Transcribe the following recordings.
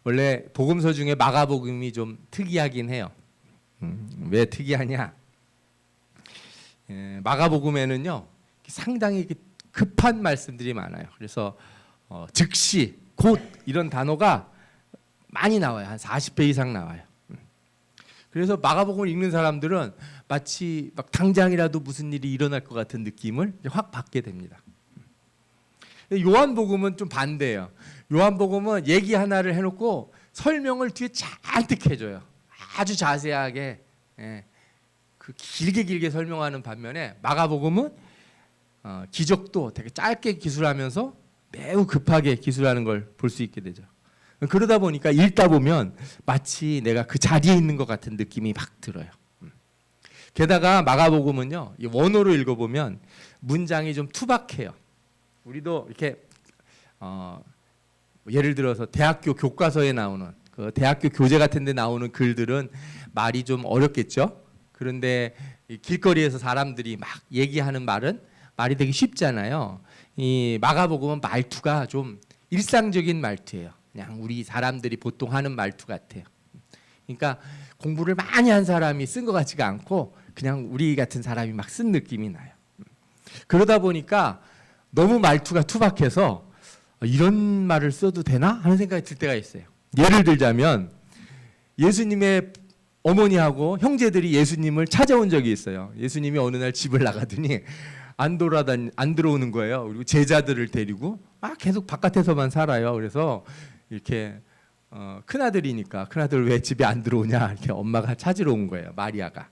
원래 복음서 중에 마가복음이 좀 특이하긴 해요. 왜 특이하냐? 마가복음에는요 상당히 급한 말씀들이 많아요. 그래서 즉시, 곧 이런 단어가 많이 나와요. 한 40배 이상 나와요. 그래서 마가복음을 읽는 사람들은 마치 막 당장이라도 무슨 일이 일어날 것 같은 느낌을 확 받게 됩니다. 요한복음은 좀 반대예요. 요한복음은 얘기 하나를 해놓고 설명을 뒤에 잔뜩 해줘요. 아주 자세하게 그 길게 설명하는 반면에 마가복음은 기적도 되게 짧게 기술하면서 매우 급하게 기술하는 걸 볼 수 있게 되죠. 그러다 보니까 읽다 보면 마치 내가 그 자리에 있는 것 같은 느낌이 막 들어요. 게다가 마가복음은요 원어로 읽어보면 문장이 좀 투박해요. 우리도 이렇게 예를 들어서 대학교 교과서에 나오는 그 대학교 교재 같은 데 나오는 글들은 말이 좀 어렵겠죠. 그런데 길거리에서 사람들이 막 얘기하는 말이 되게 쉽잖아요. 이 마가복음은 말투가 좀 일상적인 말투예요. 그냥 우리 사람들이 보통 하는 말투 같아요. 그러니까 공부를 많이 한 사람이 쓴 것 같지가 않고 그냥 우리 같은 사람이 막 쓴 느낌이 나요. 그러다 보니까 너무 말투가 투박해서 이런 말을 써도 되나 하는 생각이 들 때가 있어요. 예를 들자면 예수님의 어머니하고 형제들이 예수님을 찾아온 적이 있어요. 예수님이 어느 날 집을 나가더니 안 들어오는 거예요. 그리고 제자들을 데리고 막 계속 바깥에서만 살아요. 그래서 이렇게 큰아들이니까 큰아들 왜 집에 안 들어오냐 이렇게 엄마가 찾으러 온 거예요. 마리아가.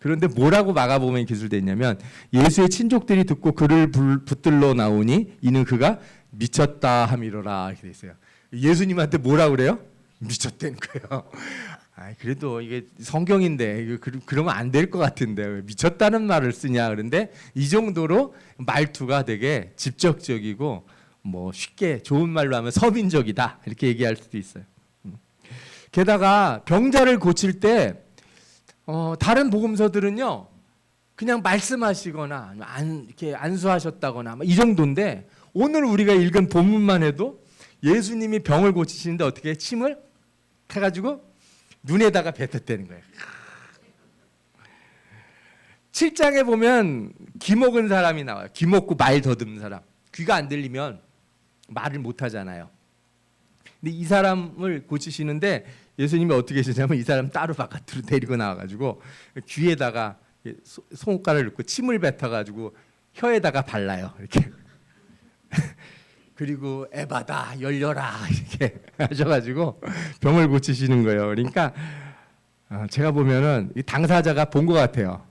그런데 뭐라고 마가복음에 기술되어 있냐면 예수의 친족들이 듣고 그를 붙들러 나오니 이는 그가 미쳤다 함이로라 이렇게 돼 있어요. 예수님한테 뭐라 그래요? 미쳤다는 거예요. 그래도 이게 성경인데 그러면 안 될 것 같은데 왜 미쳤다는 말을 쓰냐. 그런데 이 정도로 말투가 되게 직접적이고 뭐 쉽게 좋은 말로 하면 서민적이다 이렇게 얘기할 수도 있어요. 게다가 병자를 고칠 때 다른 복음서들은요 그냥 말씀하시거나 이렇게 안수하셨다거나 이 정도인데 오늘 우리가 읽은 본문만 해도 예수님이 병을 고치시는데 어떻게 침을 해가지고 눈에다가 뱉었다는 거예요. 7장에 보면 귀 먹은 사람이 나와요. 귀 먹고 말 더듬는 사람. 귀가 안 들리면 말을 못 하잖아요. 근데 이 사람을 고치시는데 예수님이 어떻게 하시냐면 이 사람 따로 바깥으로 데리고 나와가지고 귀에다가 손가락을 넣고 침을 뱉어가지고 혀에다가 발라요. 이렇게. 그리고 에바다 열려라 이렇게 하셔가지고 병을 고치시는 거예요. 그러니까 제가 보면은 이 당사자가 본 것 같아요.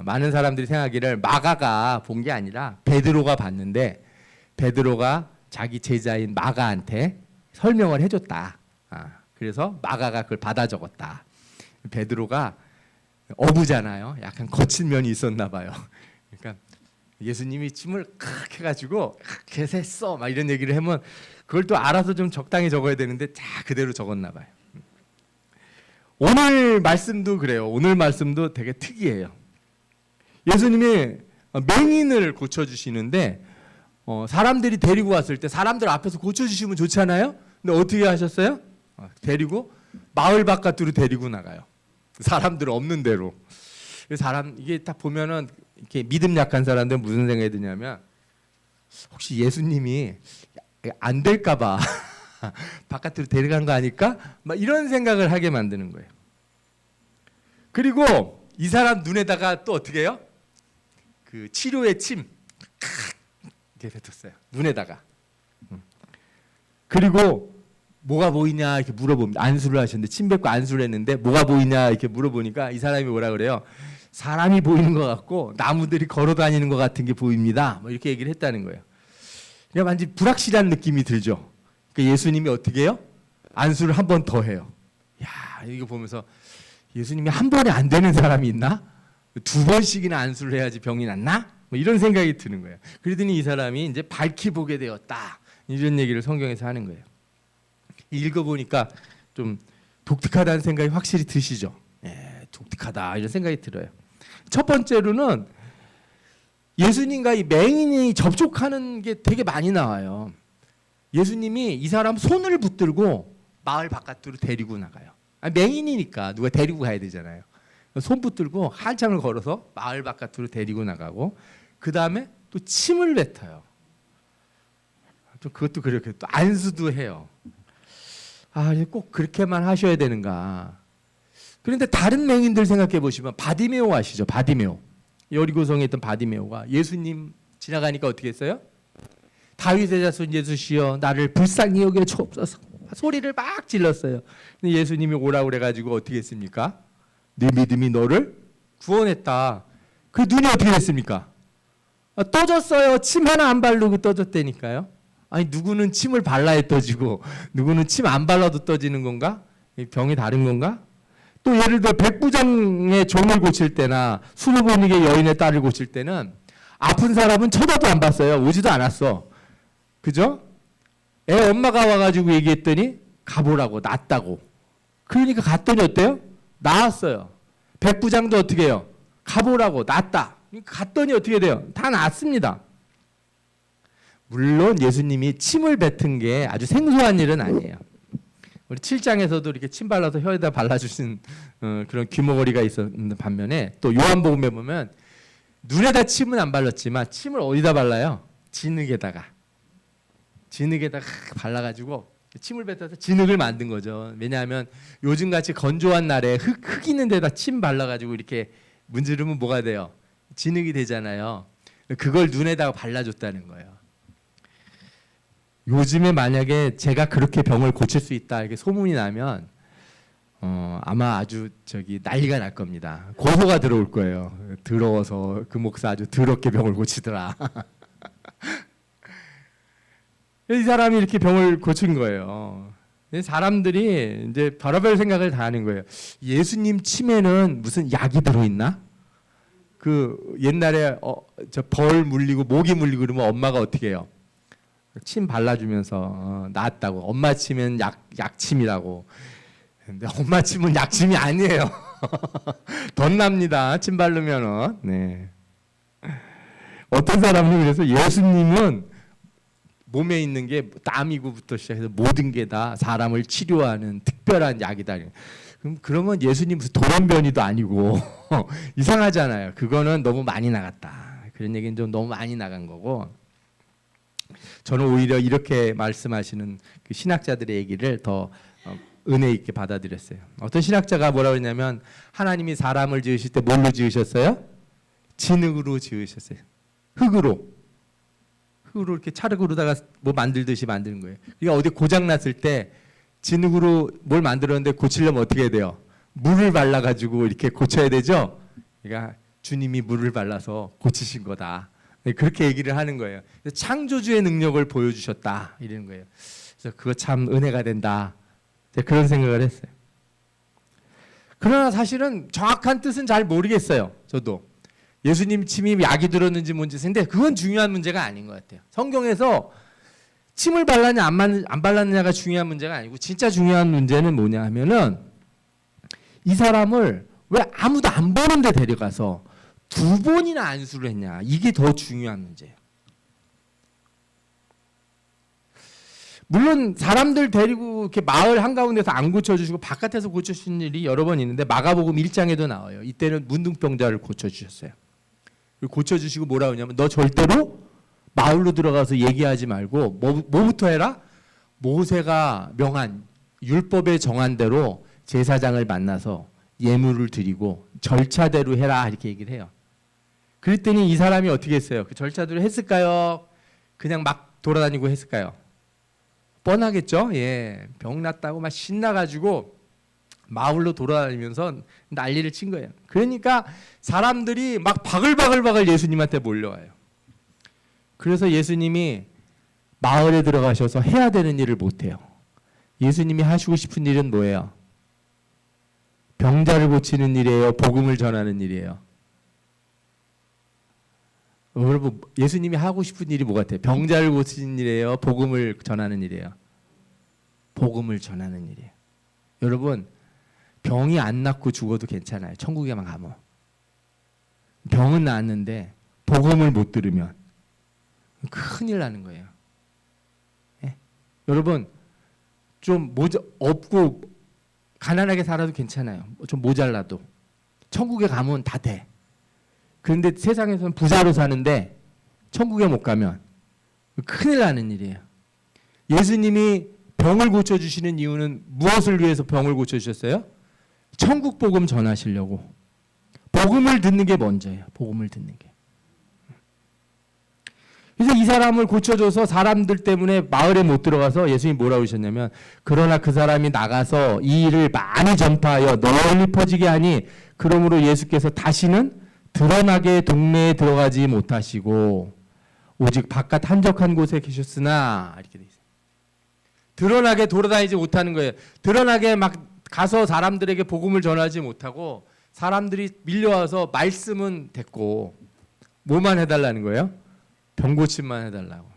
많은 사람들이 생각하기를 마가가 본 게 아니라 베드로가 봤는데 베드로가 자기 제자인 마가한테 설명을 해줬다. 그래서 마가가 그걸 받아 적었다. 베드로가 어부잖아요. 약간 거친 면이 있었나 봐요. 그러니까 예수님이 침을 칵 해가지고 개세 써 막 이런 얘기를 하면 그걸 또 알아서 좀 적당히 적어야 되는데 다 그대로 적었나 봐요. 오늘 말씀도 그래요. 오늘 말씀도 되게 특이해요. 예수님이 맹인을 고쳐주시는데 사람들이 데리고 왔을 때 사람들 앞에서 고쳐주시면 좋잖아요. 근데 어떻게 하셨어요? 데리고 마을 바깥으로 데리고 나가요. 사람들 없는 데로. 이게 딱 보면은 이렇게 믿음 약한 사람들은 무슨 생각이 드냐면 혹시 예수님이 안 될까봐 바깥으로 데려간 거 아닐까? 막 이런 생각을 하게 만드는 거예요. 그리고 이 사람 눈에다가 또 어떻게 해요? 그 치료의 침 이렇게 뱉었어요. 눈에다가. 그리고 뭐가 보이냐 이렇게 물어봅니다. 안수를 하셨는데 침 뱉고 안수를 했는데 뭐가 보이냐 이렇게 물어보니까 이 사람이 뭐라 그래요? 사람이 보이는 것 같고 나무들이 걸어 다니는 것 같은 게 보입니다. 뭐 이렇게 얘기를 했다는 거예요. 그러니까 완전 불확실한 느낌이 들죠. 그러니까 예수님이 어떻게 해요? 안수를 한 번 더 해요. 야, 이거 보면서 예수님이 한 번에 안 되는 사람이 있나? 두 번씩이나 안수를 해야지 병이 낫나? 뭐 이런 생각이 드는 거예요. 그러더니 이 사람이 이제 밝히 보게 되었다. 이런 얘기를 성경에서 하는 거예요. 읽어보니까 좀 독특하다는 생각이 확실히 드시죠. 독특하다 이런 생각이 들어요. 첫 번째로는 예수님과 이 맹인이 접촉하는 게 되게 많이 나와요. 예수님이 이 사람 손을 붙들고 마을 바깥으로 데리고 나가요. 맹인이니까 누가 데리고 가야 되잖아요. 손 붙들고 한참을 걸어서 마을 바깥으로 데리고 나가고 그 다음에 또 침을 뱉어요. 좀 그것도 그렇게 또 안수도 해요. 꼭 그렇게만 하셔야 되는가? 그런데 다른 맹인들 생각해 보시면 바디메오 아시죠? 바디메오. 여리고성에 있던 바디메오가 예수님 지나가니까 어떻게 했어요? 다윗의 자손 예수시여 나를 불쌍히 여겨 주옵소서. 소리를 막 질렀어요. 근데 예수님이 오라고 그래가지고 어떻게 했습니까? 네 믿음이 너를 구원했다. 그 눈이 어떻게 됐습니까? 떠졌어요. 침 하나 안 바르고 떠졌다니까요. 아니 누구는 침을 발라야 떠지고 누구는 침 안 발라도 떠지는 건가? 병이 다른 건가? 또 예를 들어 백부장의 종을 고칠 때나 수르보닉의 여인의 딸을 고칠 때는 아픈 사람은 쳐다도 안 봤어요. 오지도 않았어. 그죠? 애 엄마가 와가지고 얘기했더니 가보라고 낫다고. 그러니까 갔더니 어때요? 나았어요. 백부장도 어떻게 해요? 가보라고 낫다. 갔더니 어떻게 돼요? 다 낫습니다. 물론 예수님이 침을 뱉은 게 아주 생소한 일은 아니에요. 우리 7장에서도 이렇게 침 발라서 혀에다 발라주신 그런 귀머거리가 있었는 반면에 또 요한복음에 보면 눈에다 침은 안 발랐지만 침을 어디다 발라요? 진흙에다가 발라가지고 침을 뱉어서 진흙을 만든 거죠. 왜냐하면 요즘같이 건조한 날에 흙 있는 데다 침 발라가지고 이렇게 문지르면 뭐가 돼요? 진흙이 되잖아요. 그걸 눈에다가 발라줬다는 거예요. 요즘에 만약에 제가 그렇게 병을 고칠 수 있다 이렇게 소문이 나면 아마 아주 난리가 날 겁니다. 고소가 들어올 거예요. 더러워서 그 목사 아주 더럽게 병을 고치더라. 이 사람이 이렇게 병을 고친 거예요. 사람들이 이제 별의별 생각을 다 하는 거예요. 예수님 침에는 무슨 약이 들어있나? 그 옛날에 저 벌 물리고 모기 물리고 그러면 엄마가 어떻게 해요? 침 발라주면서 나았다고. 엄마 침은 약침이라고. 근데 엄마 침은 약침이 아니에요. 덧납니다. 침 바르면은. 네. 어떤 사람은 그래서 예수님은 몸에 있는 게 땀이고부터 시작해서 모든 게 다 사람을 치료하는 특별한 약이다. 그럼 그러면 예수님 무슨 돌연변이도 아니고 이상하잖아요. 그거는 너무 많이 나갔다. 그런 얘기는 좀 너무 많이 나간 거고. 저는 오히려 이렇게 말씀하시는 그 신학자들의 얘기를 더 은혜 있게 받아들였어요. 어떤 신학자가 뭐라고 했냐면 하나님이 사람을 지으실 때 뭘로 지으셨어요? 진흙으로 지으셨어요. 흙으로 이렇게 찰흙으로다가 뭐 만들듯이 만드는 거예요. 그러니까 어디 고장 났을 때 진흙으로 뭘 만들었는데 고치려면 어떻게 해야 돼요? 물을 발라가지고 이렇게 고쳐야 되죠. 그러니까 주님이 물을 발라서 고치신 거다. 그렇게 얘기를 하는 거예요. 창조주의 능력을 보여주셨다 이러는 거예요. 그래서 그거 참 은혜가 된다. 그런 생각을 했어요. 그러나 사실은 정확한 뜻은 잘 모르겠어요. 저도 예수님 침이 약이 들었는지 뭔지 근데 그건 중요한 문제가 아닌 것 같아요. 성경에서 침을 발랐냐 안 발랐냐가 중요한 문제가 아니고 진짜 중요한 문제는 뭐냐 하면은 이 사람을 왜 아무도 안 보는데 데려가서 2번이나 안수를 했냐. 이게 더 중요한 문제예요. 물론 사람들 데리고 이렇게 마을 한가운데서 안 고쳐주시고 바깥에서 고쳐주신 일이 여러 번 있는데 마가복음 1장에도 나와요. 이때는 문둥병자를 고쳐주셨어요. 고쳐주시고 뭐라고 하냐면 너 절대로 마을로 들어가서 얘기하지 말고 뭐부터 해라? 모세가 명한 율법에 정한 대로 제사장을 만나서 예물을 드리고 절차대로 해라 이렇게 얘기를 해요. 그랬더니 이 사람이 어떻게 했어요? 그 절차대로 했을까요? 그냥 막 돌아다니고 했을까요? 뻔하겠죠? 예, 병 났다고 막 신나가지고 마을로 돌아다니면서 난리를 친 거예요. 그러니까 사람들이 막 바글바글 예수님한테 몰려와요. 그래서 예수님이 마을에 들어가셔서 해야 되는 일을 못해요. 예수님이 하시고 싶은 일은 뭐예요? 병자를 고치는 일이에요? 복음을 전하는 일이에요? 여러분 예수님이 하고 싶은 일이 뭐 같아요? 병자를 고치는 일이에요? 복음을 전하는 일이에요? 복음을 전하는 일이에요. 여러분 병이 안 낫고 죽어도 괜찮아요. 천국에만 가면. 병은 나았는데 복음을 못 들으면 큰일 나는 거예요. 예? 여러분 좀 없고 가난하게 살아도 괜찮아요. 좀 모자라도 천국에 가면 다 돼. 그런데 세상에서는 부자로 사는데 천국에 못 가면 큰일 나는 일이에요. 예수님이 병을 고쳐주시는 이유는 무엇을 위해서 병을 고쳐주셨어요? 천국 복음 전하시려고. 복음을 듣는 게 먼저예요. 복음을 듣는 게. 그래서 이 사람을 고쳐줘서 사람들 때문에 마을에 못 들어가서 예수님이 뭐라고 하셨냐면, 그러나 그 사람이 나가서 이 일을 많이 전파하여 널리 퍼지게 하니 그러므로 예수께서 다시는 드러나게 동네에 들어가지 못하시고 오직 바깥 한적한 곳에 계셨으나, 이렇게 돼 있어요. 드러나게 돌아다니지 못하는 거예요. 드러나게 막 가서 사람들에게 복음을 전하지 못하고 사람들이 밀려와서 말씀은 됐고 뭐만 해달라는 거예요? 병 고침만 해달라고.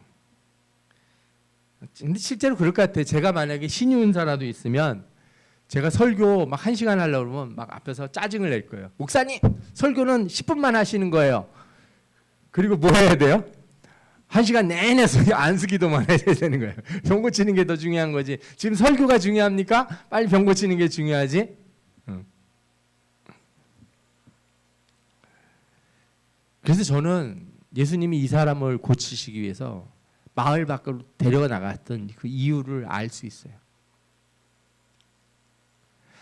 근데 실제로 그럴 것 같아요. 제가 만약에 신유은사라도 있으면 제가 설교 막 1시간 하려고 그러면 막 앞에서 짜증을 낼 거예요. 목사님, 설교는 10분만 하시는 거예요. 그리고 뭐 해야 돼요? 1시간 내내 안수기도만 해야 되는 거예요. 병 고치는 게 더 중요한 거지. 지금 설교가 중요합니까? 빨리 병 고치는 게 중요하지. 그래서 저는 예수님이 이 사람을 고치시기 위해서 마을 밖으로 데려가 나갔던 그 이유를 알 수 있어요.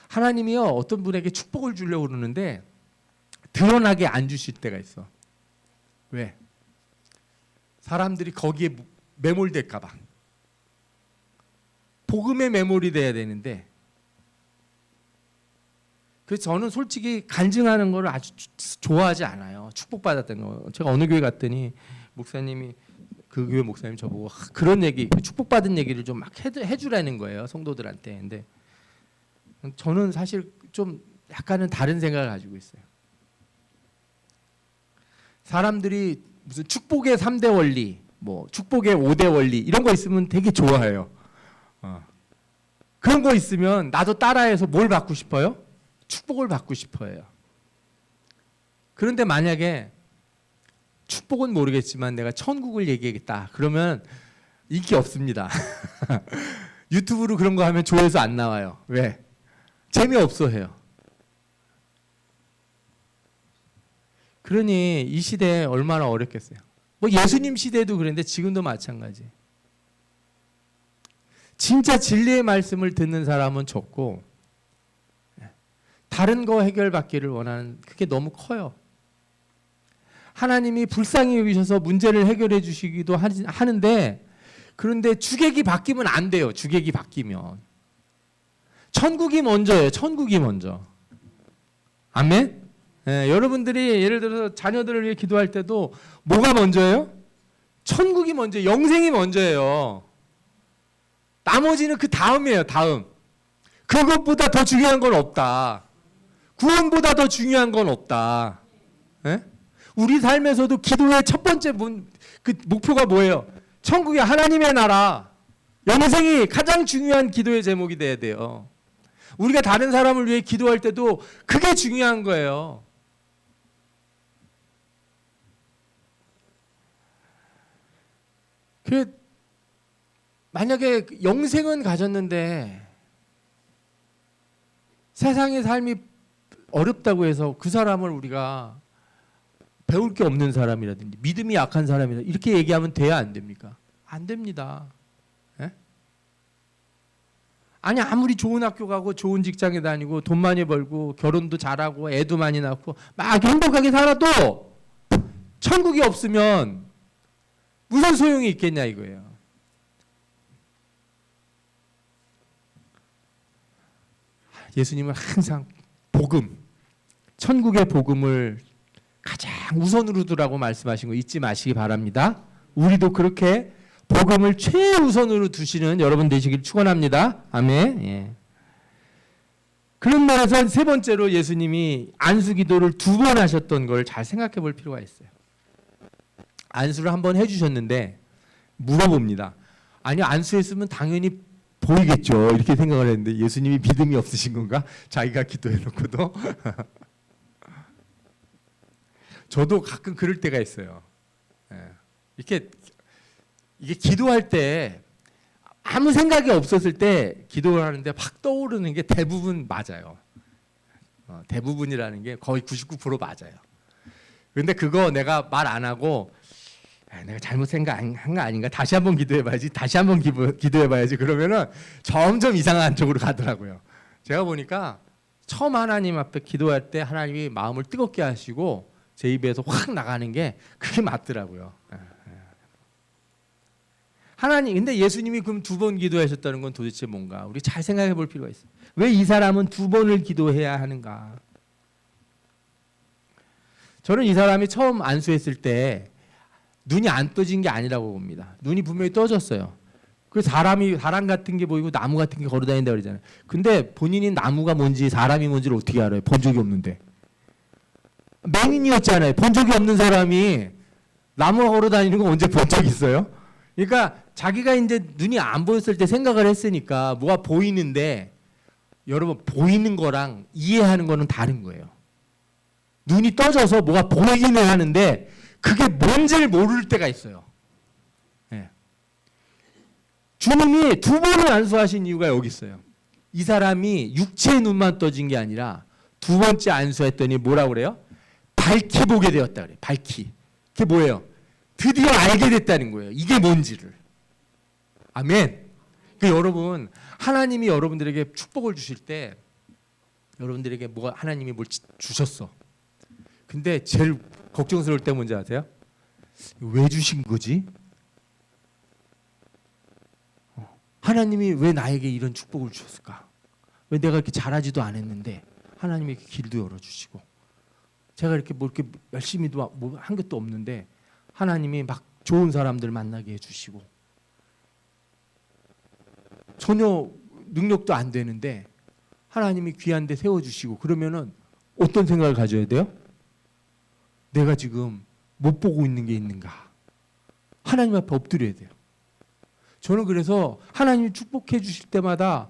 하나님이요, 어떤 분에게 축복을 주려고 그러는데 드러나게 안 주실 때가 있어. 왜? 사람들이 거기에 매몰될까 봐. 복음에 매몰이 돼야 되는데, 그래서 저는 솔직히 간증하는 걸 아주 좋아하지 않아요. 축복받았다는 거. 제가 어느 교회 갔더니 목사님이, 그 교회 목사님 저보고 그런 얘기, 축복받은 얘기를 좀 막 해주라는 거예요, 성도들한테. 근데 저는 사실 좀 약간은 다른 생각을 가지고 있어요. 사람들이 무슨 축복의 3대 원리, 뭐 축복의 5대 원리 이런 거 있으면 되게 좋아해요. 그런 거 있으면 나도 따라해서 뭘 받고 싶어요? 축복을 받고 싶어요. 그런데 만약에 축복은 모르겠지만 내가 천국을 얘기하겠다 그러면 인기 없습니다. 유튜브로 그런 거 하면 조회수 안 나와요. 왜? 재미없어 해요. 그러니 이 시대에 얼마나 어렵겠어요. 뭐 예수님 시대도 그랬는데 지금도 마찬가지. 진짜 진리의 말씀을 듣는 사람은 적고 다른 거 해결받기를 원하는, 그게 너무 커요. 하나님이 불쌍히 여기셔서 문제를 해결해 주시기도 하는데, 그런데 주객이 바뀌면 안 돼요. 주객이 바뀌면. 천국이 먼저예요. 천국이 먼저. 아멘? 네, 여러분들이 예를 들어서 자녀들을 위해 기도할 때도 뭐가 먼저예요? 천국이 먼저, 영생이 먼저예요. 나머지는 그 다음이에요. 다음. 그것보다 더 중요한 건 없다. 구원보다 더 중요한 건 없다. 네? 우리 삶에서도 기도의 첫 번째 그 목표가 뭐예요? 천국의 하나님의 나라, 영생이 가장 중요한 기도의 제목이 돼야 돼요. 우리가 다른 사람을 위해 기도할 때도 그게 중요한 거예요. 만약에 영생은 가졌는데 세상의 삶이 어렵다고 해서 그 사람을 우리가 배울 게 없는 사람이라든지 믿음이 약한 사람이라 이렇게 얘기하면 돼야 안 됩니까? 안 됩니다. 에? 아니 아무리 좋은 학교 가고 좋은 직장에 다니고 돈 많이 벌고 결혼도 잘하고 애도 많이 낳고 막 행복하게 살아도 천국이 없으면 무슨 소용이 있겠냐 이거예요. 예수님은 항상 복음, 천국의 복음을 가장 우선으로 두라고 말씀하신 거 잊지 마시기 바랍니다. 우리도 그렇게 복음을 최우선으로 두시는 여러분 되시길 축원합니다. 아멘. 예. 그런 면에서 세 번째로 예수님이 안수기도를 2번 하셨던 걸 잘 생각해 볼 필요가 있어요. 안수를 한 번 해주셨는데 물어봅니다. 아니 안수했으면 당연히 보이겠죠. 이렇게 생각을 했는데 예수님이 믿음이 없으신 건가? 자기가 기도해놓고도. 저도 가끔 그럴 때가 있어요. 이게 기도할 때 아무 생각이 없었을 때 기도를 하는데 확 떠오르는 게 대부분 맞아요. 대부분이라는 게 거의 99% 맞아요. 근데 그거 내가 말 안 하고 내가 잘못 생각한 거 아닌가? 다시 한번 기도해봐야지. 다시 한번 기도해봐야지. 그러면은 점점 이상한 쪽으로 가더라고요. 제가 보니까 처음 하나님 앞에 기도할 때 하나님이 마음을 뜨겁게 하시고 제 입에서 확 나가는 게 그게 맞더라고요. 하나님, 근데 예수님이 그럼 2번 기도하셨다는 건 도대체 뭔가? 우리 잘 생각해 볼 필요가 있어요. 왜 이 사람은 2번을 기도해야 하는가? 저는 이 사람이 처음 안수했을 때 눈이 안 떠진 게 아니라고 봅니다. 눈이 분명히 떠졌어요. 그 사람 같은 게 보이고 나무 같은 게 걸어 다닌다 그러잖아요. 근데 본인이 나무가 뭔지 사람이 뭔지를 어떻게 알아요? 본 적이 없는데. 맹인이었잖아요. 본 적이 없는 사람이 나무가 걸어 다니는 거 언제 본 적 있어요? 그러니까 자기가 이제 눈이 안 보였을 때 생각을 했으니까 뭐가 보이는데, 여러분 보이는 거랑 이해하는 거는 다른 거예요. 눈이 떠져서 뭐가 보이기는 하는데 그게 뭔지를 모를 때가 있어요. 네. 주님이 2번을 안수하신 이유가 여기 있어요. 이 사람이 육체의 눈만 떠진 게 아니라 2번째 안수했더니 뭐라고 그래요? 밝히 보게 되었다 그래요. 밝히. 그게 뭐예요? 드디어 알게 됐다는 거예요. 이게 뭔지를. 아멘. 여러분, 하나님이 여러분들에게 축복을 주실 때 여러분들에게 뭐가 하나님이 뭘 주셨어. 근데 제일 걱정스러울 때 뭔지 아세요? 왜 주신 거지? 하나님이 왜 나에게 이런 축복을 주셨을까? 왜 내가 이렇게 잘하지도 않았는데 하나님이 길도 열어주시고, 제가 이렇게 뭐 이렇게 열심히도 뭐 한 것도 없는데 하나님이 막 좋은 사람들 만나게 해주시고, 전혀 능력도 안 되는데 하나님이 귀한 데 세워주시고, 그러면은 어떤 생각을 가져야 돼요? 내가 지금 못 보고 있는 게 있는가? 하나님 앞에 엎드려야 돼요. 저는 그래서 하나님이 축복해 주실 때마다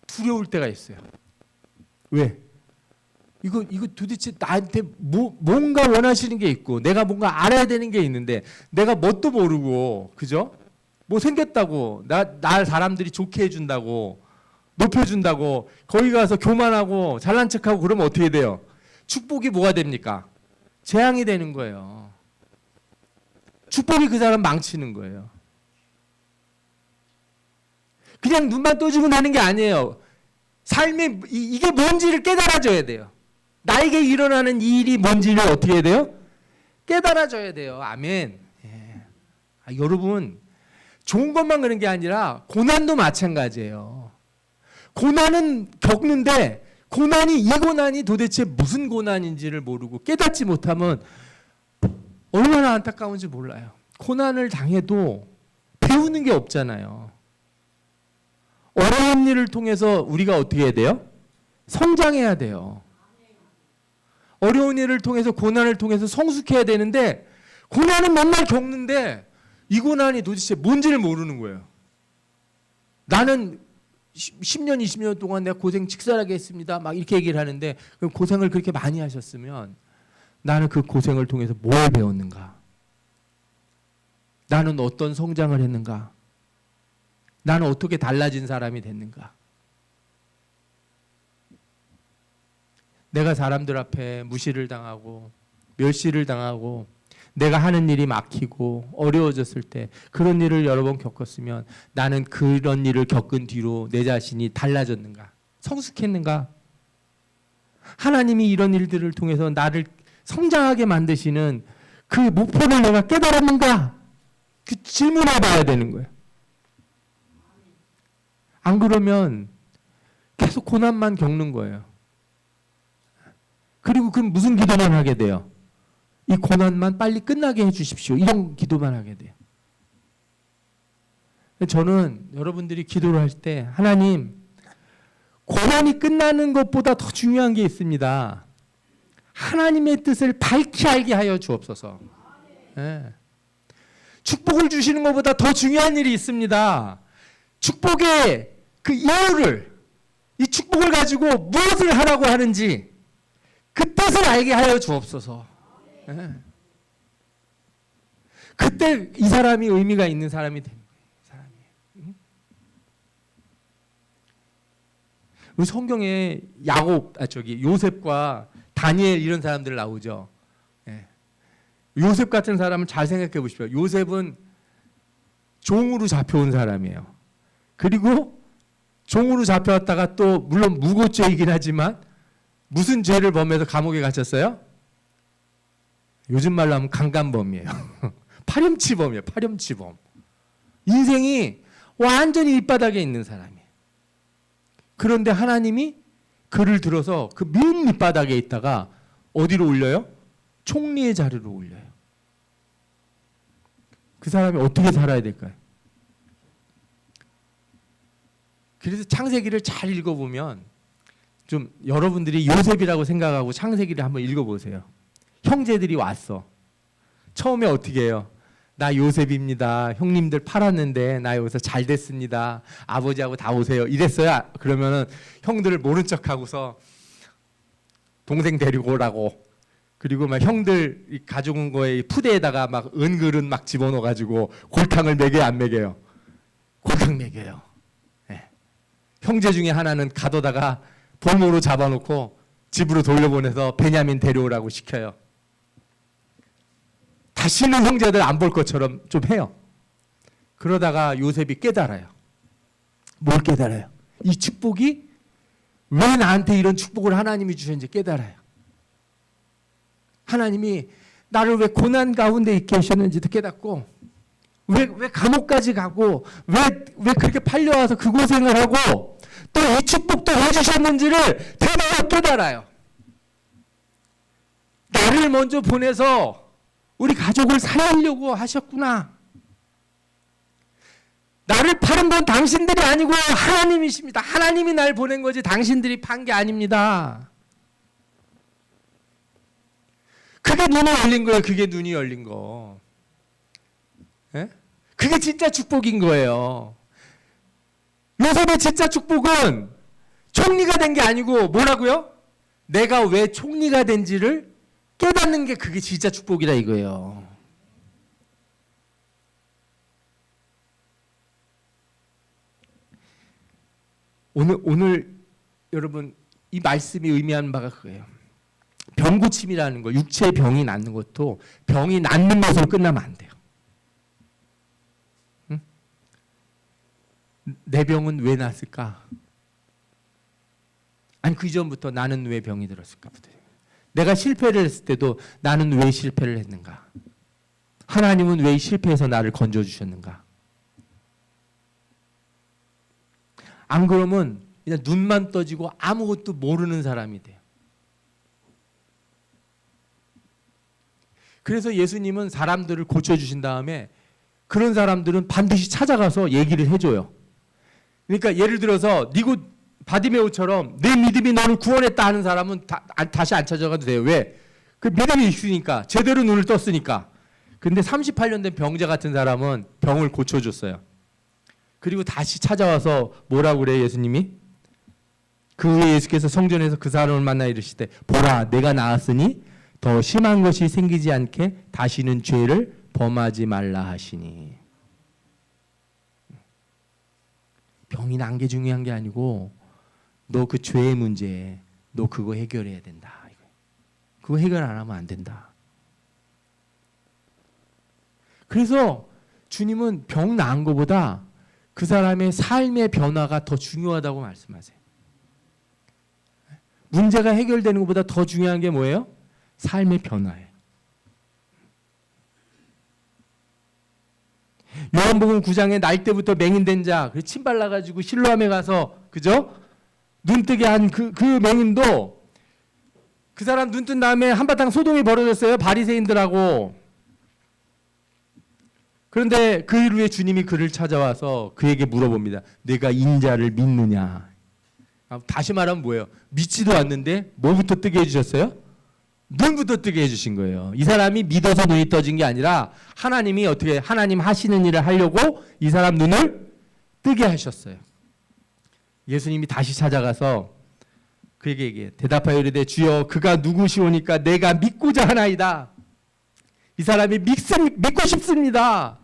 두려울 때가 있어요. 왜? 이거 도대체 나한테 뭔가 원하시는 게 있고 내가 뭔가 알아야 되는 게 있는데 내가 뭣도 모르고, 그죠? 뭐 생겼다고 날 사람들이 좋게 해준다고 높여준다고 거기 가서 교만하고 잘난 척하고 그러면 어떻게 돼요? 축복이 뭐가 됩니까? 재앙이 되는 거예요. 축복이 그 사람 망치는 거예요. 그냥 눈만 떠주고 나는 게 아니에요. 삶이 이게 뭔지를 깨달아줘야 돼요. 나에게 일어나는 이 일이 뭔지를 어떻게 해야 돼요? 깨달아줘야 돼요. 아멘. 예. 여러분, 좋은 것만 그런 게 아니라 고난도 마찬가지예요. 고난은 겪는데 이 고난이 도대체 무슨 고난인지를 모르고 깨닫지 못하면 얼마나 안타까운지 몰라요. 고난을 당해도 배우는 게 없잖아요. 어려운 일을 통해서 우리가 어떻게 해야 돼요? 성장해야 돼요. 어려운 일을 통해서, 고난을 통해서 성숙해야 되는데 고난은 맨날 겪는데 이 고난이 도대체 뭔지를 모르는 거예요. 나는 10년, 20년 동안 내가 고생 직설하게 했습니다. 막 이렇게 얘기를 하는데, 그럼 고생을 그렇게 많이 하셨으면 나는 그 고생을 통해서 뭘 배웠는가? 나는 어떤 성장을 했는가? 나는 어떻게 달라진 사람이 됐는가? 내가 사람들 앞에 무시를 당하고 멸시를 당하고 내가 하는 일이 막히고 어려워졌을 때 그런 일을 여러 번 겪었으면 나는 그런 일을 겪은 뒤로 내 자신이 달라졌는가? 성숙했는가? 하나님이 이런 일들을 통해서 나를 성장하게 만드시는 그 목표를 내가 깨달았는가? 그 질문해 봐야 되는 거예요. 안 그러면 계속 고난만 겪는 거예요. 그리고 그럼 무슨 기도만 하게 돼요? 이 고난만 빨리 끝나게 해주십시오. 이런 기도만 하게 돼요. 저는 여러분들이 기도를 할 때 하나님, 고난이 끝나는 것보다 더 중요한 게 있습니다. 하나님의 뜻을 밝히 알게 하여 주옵소서. 네. 축복을 주시는 것보다 더 중요한 일이 있습니다. 축복의 그 이유를, 이 축복을 가지고 무엇을 하라고 하는지 그 뜻을 알게 하여 주옵소서. 네. 그때 이 사람이 의미가 있는 사람이 되는 거예요. 우리 성경에 요셉과 다니엘 이런 사람들 나오죠. 예. 요셉 같은 사람은 잘 생각해 보십시오. 요셉은 종으로 잡혀온 사람이에요. 그리고 종으로 잡혀왔다가 또 물론 무고죄이긴 하지만 무슨 죄를 범해서 감옥에 갇혔어요? 요즘 말로 하면 강간범이에요. 파렴치범이에요. 파렴치범. 인생이 완전히 밑바닥에 있는 사람이에요. 그런데 하나님이 그를 들어서 그 맨 밑바닥에 있다가 어디로 올려요? 총리의 자리로 올려요. 그 사람이 어떻게 살아야 될까요? 그래서 창세기를 잘 읽어보면 좀 여러분들이 요셉이라고 생각하고 창세기를 한번 읽어보세요. 형제들이 왔어. 처음에 어떻게 해요? 나 요셉입니다. 형님들 팔았는데 나 여기서 잘 됐습니다. 아버지하고 다 오세요. 이랬어요. 그러면은 형들을 모른 척하고서 동생 데리고 오라고. 그리고 막 형들 가져온 거에 푸대에다가 막 은글은 막 집어넣어가지고 골탕을 먹여요, 안 먹여요? 골탕 먹여요. 네. 형제 중에 하나는 가둬다가 볼모로 잡아놓고 집으로 돌려보내서 베냐민 데려오라고 시켜요. 다시는 형제들 안 볼 것처럼 좀 해요. 그러다가 요셉이 깨달아요. 뭘 깨달아요? 이 축복이 왜 나한테 이런 축복을 하나님이 주셨는지 깨달아요. 하나님이 나를 왜 고난 가운데 있게 하셨는지도 깨닫고 왜 감옥까지 가고 왜 그렇게 팔려와서 그 고생을 하고 또 이 축복도 왜 주셨는지를 대단히 깨달아요. 나를 먼저 보내서 우리 가족을 살리려고 하셨구나. 나를 파는 건 당신들이 아니고 하나님이십니다. 하나님이 날 보낸 거지 당신들이 판 게 아닙니다. 그게 눈이 열린 거예요. 그게 눈이 열린 거. 예? 그게 진짜 축복인 거예요. 요셉의 진짜 축복은 총리가 된 게 아니고 뭐라고요? 내가 왜 총리가 된지를 깨닫는 게 그게 진짜 축복이다 이거예요. 오늘 여러분 이 말씀이 의미하는 바가 그거예요. 병고침이라는 거, 육체의 병이 낫는 것도 병이 낫는 것으로 끝나면 안 돼요. 응? 내 병은 왜 났을까? 아니 그 이전부터 나는 왜 병이 들었을까부터. 내가 실패를 했을 때도 나는 왜 실패를 했는가? 하나님은 왜 실패해서 나를 건져주셨는가? 안 그러면 그냥 눈만 떠지고 아무것도 모르는 사람이 돼요. 그래서 예수님은 사람들을 고쳐주신 다음에 그런 사람들은 반드시 찾아가서 얘기를 해줘요. 그러니까 예를 들어서 바디메오처럼 내 믿음이 너를 구원했다 하는 사람은 다시 안 찾아가도 돼요. 왜? 그 믿음이 있으니까. 제대로 눈을 떴으니까. 근데 38년 된 병자 같은 사람은 병을 고쳐줬어요. 그리고 다시 찾아와서 뭐라고 그래요, 예수님이? 그 후에 예수께서 성전에서 그 사람을 만나 이르시되 보라, 내가 나았으니 더 심한 것이 생기지 않게 다시는 죄를 범하지 말라 하시니. 병이 난 게 중요한 게 아니고 너 그 죄의 문제, 너 그거 해결해야 된다. 그거 해결 안 하면 안 된다. 그래서 주님은 병 나은 것보다 그 사람의 삶의 변화가 더 중요하다고 말씀하세요. 문제가 해결되는 것보다 더 중요한 게 뭐예요? 삶의 변화예요. 요한복음 9장에 날 때부터 맹인된 자, 침 발라가지고 실로암에 가서 그죠? 눈뜨게 한 그 맹인도 그 사람 눈 뜬 다음에 한바탕 소동이 벌어졌어요. 바리새인들하고. 그런데 그 일 후에 주님이 그를 찾아와서 그에게 물어봅니다. 내가 인자를 믿느냐? 다시 말하면 뭐예요? 믿지도 않는데 뭐부터 뜨게 해주셨어요? 눈부터 뜨게 해주신 거예요. 이 사람이 믿어서 눈이 떠진 게 아니라 하나님이 어떻게 하나님 하시는 일을 하려고 이 사람 눈을 뜨게 하셨어요. 예수님이 다시 찾아가서 그에게 얘기해. 대답하여 이르되 주여 그가 누구시오니까 내가 믿고자 하나이다. 이 사람이 믿고 싶습니다.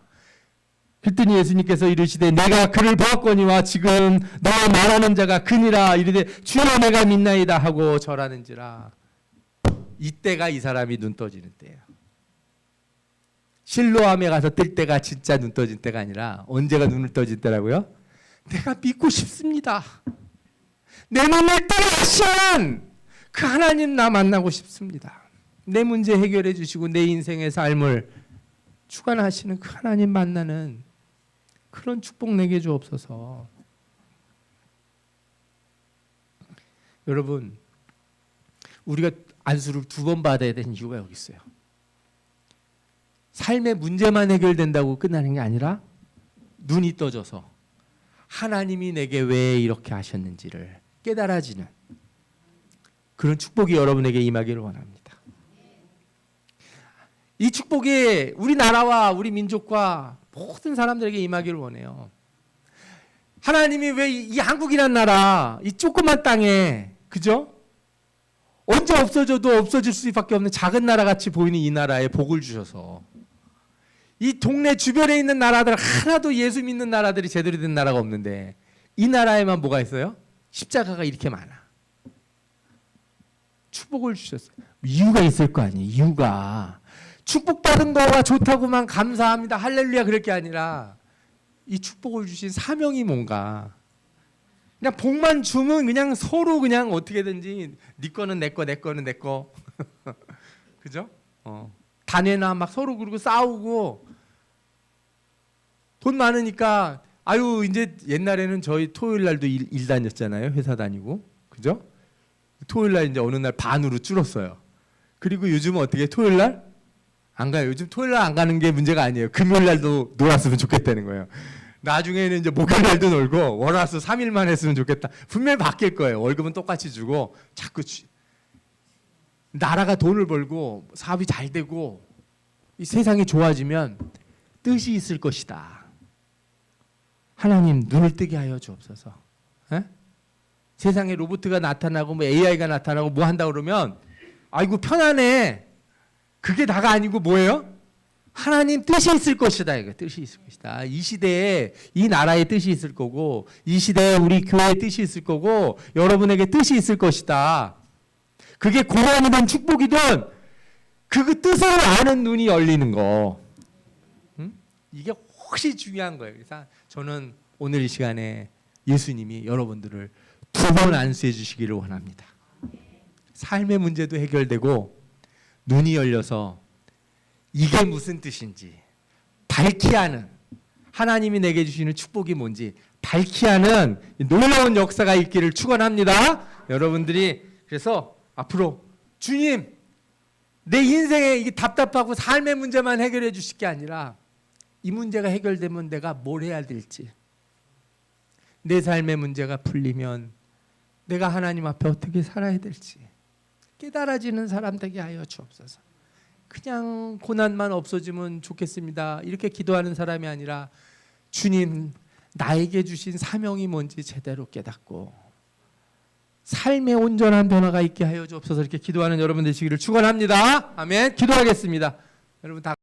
그랬더니 예수님께서 이르시되 내가 그를 보았거니와 지금 너와 말하는 자가 그니라. 이르되 주여 내가 믿나이다 하고 절하는지라. 이때가 이 사람이 눈 떠지는 때예요. 실로암에 가서 뜰 때가 진짜 눈 떠진 때가 아니라 언제가 눈을 떠진 때라고요? 내가 믿고 싶습니다. 내 눈을 뜨게 하시는 그 하나님 나 만나고 싶습니다. 내 문제 해결해 주시고 내 인생의 삶을 주관하시는 그 하나님 만나는 그런 축복 내게 주옵소서. 여러분, 우리가 안수를 2번 받아야 되는 이유가 여기 있어요. 삶의 문제만 해결된다고 끝나는 게 아니라 눈이 떠져서 하나님이 내게 왜 이렇게 하셨는지를 깨달아지는 그런 축복이 여러분에게 임하기를 원합니다. 이 축복이 우리나라와 우리 민족과 모든 사람들에게 임하기를 원해요. 하나님이 왜 이 한국이란 나라, 이 조그만 땅에, 그죠? 언제 없어져도 없어질 수밖에 없는 작은 나라 같이 보이는 이 나라에 복을 주셔서 이 동네 주변에 있는 나라들 하나도 예수 믿는 나라들이 제대로 된 나라가 없는데 이 나라에만 뭐가 있어요? 십자가가 이렇게 많아. 축복을 주셨어요. 이유가 있을 거 아니에요. 이유가. 축복받은 거가 좋다고만 감사합니다. 할렐루야 그럴 게 아니라 이 축복을 주신 사명이 뭔가. 그냥 복만 주면 그냥 서로 그냥 어떻게든지 네 거는 내 거, 내 거는 내 거. 그죠? 단회나 막 서로 그러고 싸우고 돈 많으니까 아유 이제 옛날에는 저희 토요일 날도 일 다녔잖아요. 회사 다니고. 그죠? 토요일 날 이제 어느 날 반으로 줄었어요. 그리고 요즘은 어떻게 토요일 날 안 가요. 요즘 토요일 날 안 가는 게 문제가 아니에요. 금요일 날도 놀았으면 좋겠다는 거예요. 나중에는 이제 목요일 날도 놀고 월화수 3일만 했으면 좋겠다. 분명히 바뀔 거예요. 월급은 똑같이 주고 자꾸 나라가 돈을 벌고 사업이 잘 되고 이 세상이 좋아지면 뜻이 있을 것이다. 하나님 눈을 뜨게 하여 주옵소서. 에? 세상에 로봇가 나타나고 뭐 AI가 나타나고 뭐 한다 그러면 아이고 편하네. 그게 다가 아니고 뭐예요? 하나님 뜻이 있을 것이다. 이거 뜻이 있을 것이다. 이 시대에 이 나라의 뜻이 있을 거고 이 시대에 우리 교회의 뜻이 있을 거고 여러분에게 뜻이 있을 것이다. 그게 고난이든 축복이든 그 뜻을 아는 눈이 열리는 거. 이게 혹시 중요한 거예요. 그래서 저는 오늘 이 시간에 예수님이 여러분들을 2번 안수해 주시기를 원합니다. 삶의 문제도 해결되고 눈이 열려서 이게 무슨 뜻인지 밝히 아는 하나님이 내게 주시는 축복이 뭔지 밝히 아는 놀라운 역사가 있기를 축원합니다. 여러분들이 그래서 앞으로 주님 내 인생에 이게 답답하고 삶의 문제만 해결해 주실 게 아니라 이 문제가 해결되면 내가 뭘 해야 될지 내 삶의 문제가 풀리면 내가 하나님 앞에 어떻게 살아야 될지 깨달아지는 사람 되게 하여 주옵소서. 그냥 고난만 없어지면 좋겠습니다. 이렇게 기도하는 사람이 아니라 주님 나에게 주신 사명이 뭔지 제대로 깨닫고 삶의 온전한 변화가 있게 하여 주옵소서. 이렇게 기도하는 여러분 되시기를 축원합니다. 아멘. 기도하겠습니다. 여러분 다